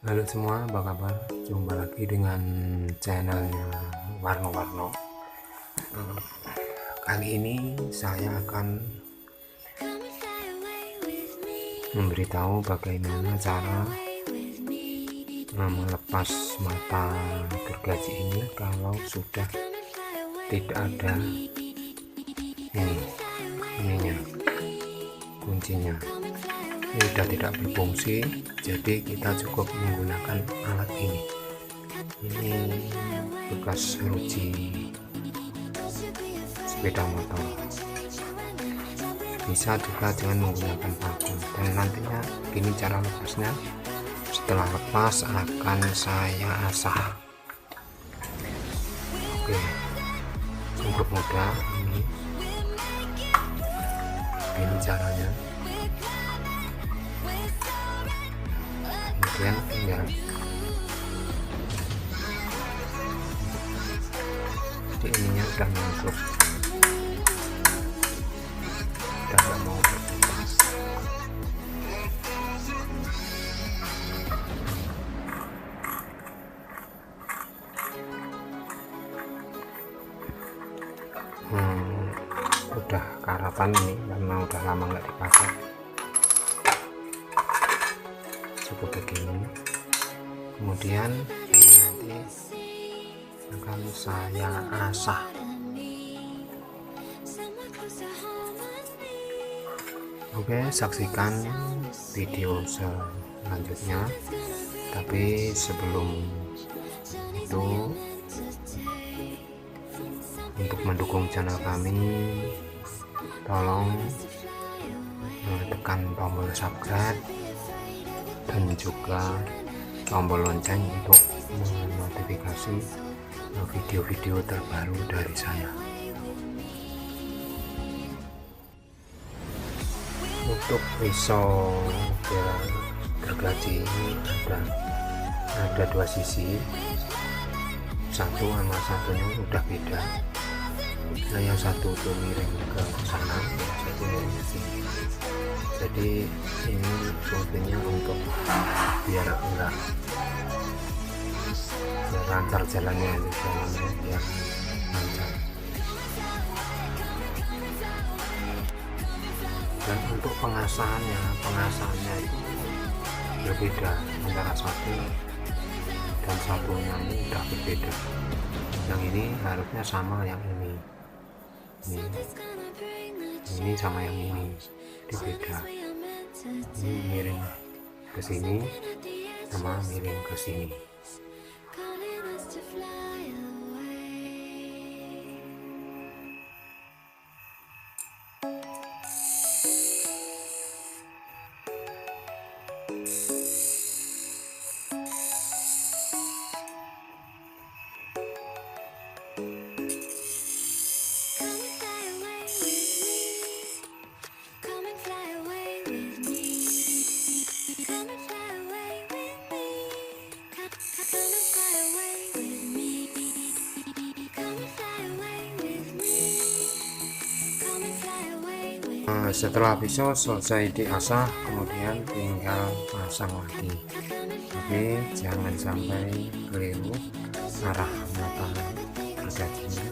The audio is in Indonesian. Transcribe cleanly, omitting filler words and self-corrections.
Halo semua, apa kabar? Jumpa lagi dengan channelnya Warno-Warno. Kali ini saya akan memberitahu bagaimana cara melepas mata gergaji ini kalau sudah tidak ada ininya, kuncinya. Ini sudah tidak berfungsi, jadi kita cukup menggunakan alat ini bekas ruji sepeda motor. Bisa juga dengan menggunakan paku, dan nantinya ini cara lepasnya. Setelah lepas akan saya asah. Oke, cukup mudah ini caranya. Kemudian tinggal jadi ininya udah nyangkut, udah nggak mau berputar. Udah karatan ini karena udah lama nggak dipakai. Cukup begini. Kemudian nanti akan saya asah. Oke, saksikan video selanjutnya. Tapi sebelum itu, untuk mendukung channel kami, tolong tekan tombol subscribe dan juga tombol lonceng untuk notifikasi video-video terbaru dari saya. Untuk pisau gergaji ini ada dua sisi, satu sama satunya udah beda. Nah, yang satu tuh miring ke sana, yang satu miring ke sini. Jadi ini fungsinya untuk biar lancar jalannya, biar lancar. Dan untuk pengasahannya itu berbeda antara satu dan satunya, ini udah berbeda. Yang ini harusnya sama yang ini sama yang ini, itu beda. Ini miring ke sini sama miring ke sini. Setelah pisau selesai diasah, kemudian tinggal pasang lagi. Tapi jangan sampai keliru arah mata gergajinya.